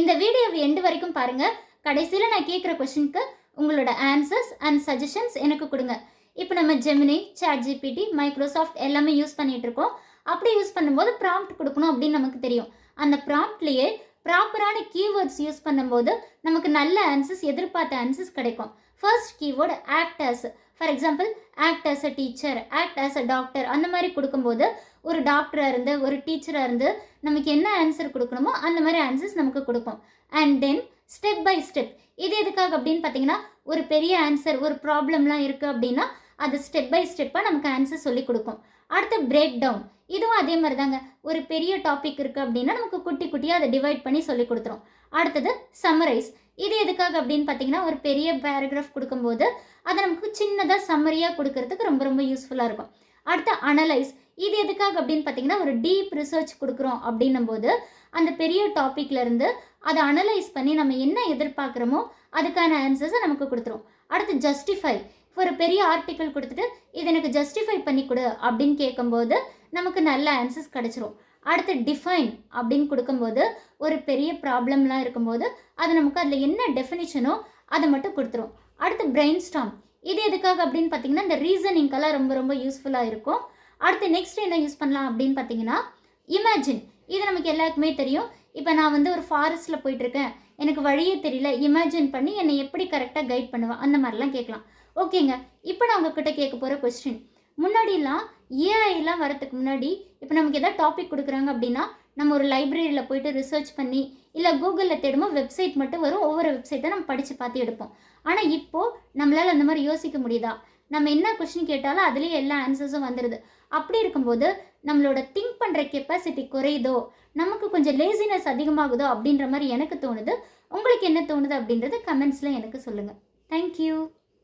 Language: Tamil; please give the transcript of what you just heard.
இந்த வீடியோவை எண்டு வரைக்கும் பாருங்க. கடைசியில் நான் கேட்குற கொஷினுக்கு உங்களோட ஆன்சர்ஸ் அண்ட் சஜஷன்ஸ் எனக்கு கொடுங்க. இப்போ நம்ம ஜெமினி, ChatGPT, மைக்ரோசாஃப்ட் எல்லாமே யூஸ் பண்ணிட்டு இருக்கோம். அப்படி யூஸ் பண்ணும்போது ப்ராம்ப்ட் கொடுக்கணும் அப்படின்னு நமக்கு தெரியும். அந்த ப்ராம்ப்ட்லேயே ப்ராப்பரான கீவேர்ட்ஸ் யூஸ் பண்ணும்போது நமக்கு நல்ல ஆன்சர்ஸ், எதிர்பார்த்த ஆன்சர்ஸ் கிடைக்கும். First keyword act as. For example, act as a teacher, act as a doctor, அந்த மாதிரி கொடுக்கும்போது ஒரு டாக்டராக இருந்து ஒரு டீச்சராக இருந்து நமக்கு என்ன ஆன்சர் கொடுக்கணுமோ அந்த மாதிரி ஆன்சர்ஸ் நமக்கு கொடுக்கும். And then step by step. இது எதுக்காக அப்படின்னு பார்த்தீங்கன்னா, ஒரு பெரிய ஆன்சர், ஒரு ப்ராப்ளம்லாம் இருக்குது அப்படின்னா அது ஸ்டெப் பை ஸ்டெப்பாக நமக்கு ஆன்சர் சொல்லி கொடுக்கும். அடுத்து பிரேக் டவுன். இதுவும் அதே மாதிரி தாங்க. ஒரு பெரிய டாபிக் இருக்குது அப்படின்னா நமக்கு குட்டி குட்டியாக அதை டிவைட் பண்ணி சொல்லி கொடுத்துரும். அடுத்தது சம்மரைஸ். இது எதுக்காக அப்படின்னு பார்த்தீங்கன்னா, ஒரு பெரிய பேராகிராஃப் கொடுக்கும்போது அதை நமக்கு சின்னதாக சம்மரியாக கொடுக்கறதுக்கு ரொம்ப ரொம்ப யூஸ்ஃபுல்லாக இருக்கும். அடுத்து அனலைஸ். இது எதுக்காக அப்படின்னு பார்த்தீங்கன்னா, ஒரு டீப் ரிசர்ச் கொடுக்குறோம் அப்படின்னும் போது அந்த பெரிய டாப்பிக்லேருந்து அதை அனலைஸ் பண்ணி நம்ம என்ன எதிர்பார்க்குறோமோ அதுக்கான ஆன்சர்ஸை நமக்கு கொடுத்துரும். அடுத்து ஜஸ்டிஃபை. ஒரு பெரிய ஆர்டிக்கல் கொடுத்துட்டு இது எனக்கு ஜஸ்டிஃபை பண்ணி கொடு அப்படின்னு கேட்கும்போது நமக்கு நல்ல ஆன்சர்ஸ் கிடச்சிரும். அடுத்து டிஃபைன் அப்படின்னு கொடுக்கும்போது ஒரு பெரிய ப்ராப்ளம்லாம் இருக்கும்போது அது நமக்கு அதில் என்ன டெஃபினிஷனோ அதை மட்டும் கொடுத்துரும். அடுத்து பிரெயின் ஸ்டார்ம். இது எதுக்காக அப்படின்னு பார்த்தீங்கன்னா, இந்த ரீசனிங்கெல்லாம் ரொம்ப ரொம்ப யூஸ்ஃபுல்லாக இருக்கும். அடுத்து நெக்ஸ்ட் என்ன யூஸ் பண்ணலாம் அப்படின்னு பார்த்தீங்கன்னா, இமேஜின். இது நமக்கு எல்லாருக்குமே தெரியும். இப்போ நான் வந்து ஒரு ஃபாரஸ்ட்டில் போயிட்டுருக்கேன், எனக்கு வழியே தெரியல, இமேஜின் பண்ணி என்னை எப்படி கரெக்டாக கைட் பண்ணுவேன், அந்த மாதிரிலாம் கேட்கலாம். ஓகேங்க, இப்போ நான் உங்ககிட்ட கேட்க போகிற கொஸ்டின், முன்னாடிலாம் ஏஐலாம் வரதுக்கு முன்னாடி இப்போ நமக்கு எதாவது டாபிக் கொடுக்குறாங்க அப்படின்னா நம்ம ஒரு லைப்ரரியில் போயிட்டு ரிசர்ச் பண்ணி இல்லை கூகுளில் தேடும்போது வெப்சைட் மட்டும் வரும். ஒவ்வொரு வெப்சைட்டை நம்ம படித்து பார்த்து எடுப்போம். ஆனால் இப்போது நம்மளால் அந்த மாதிரி யோசிக்க முடியுதா? நம்ம என்ன கொஸ்டின் கேட்டாலும் அதுலேயே எல்லா ஆன்சர்ஸும் வந்துடுது. அப்படி இருக்கும்போது நம்மளோட திங்க் பண்ணுற கெப்பாசிட்டி குறையுதோ, நமக்கு கொஞ்சம் லேசினஸ் அதிகமாகுதோ அப்படின்ற மாதிரி எனக்கு தோணுது. உங்களுக்கு என்ன தோணுது அப்படின்றது கமெண்ட்ஸில் எனக்கு சொல்லுங்கள். தேங்க்யூ.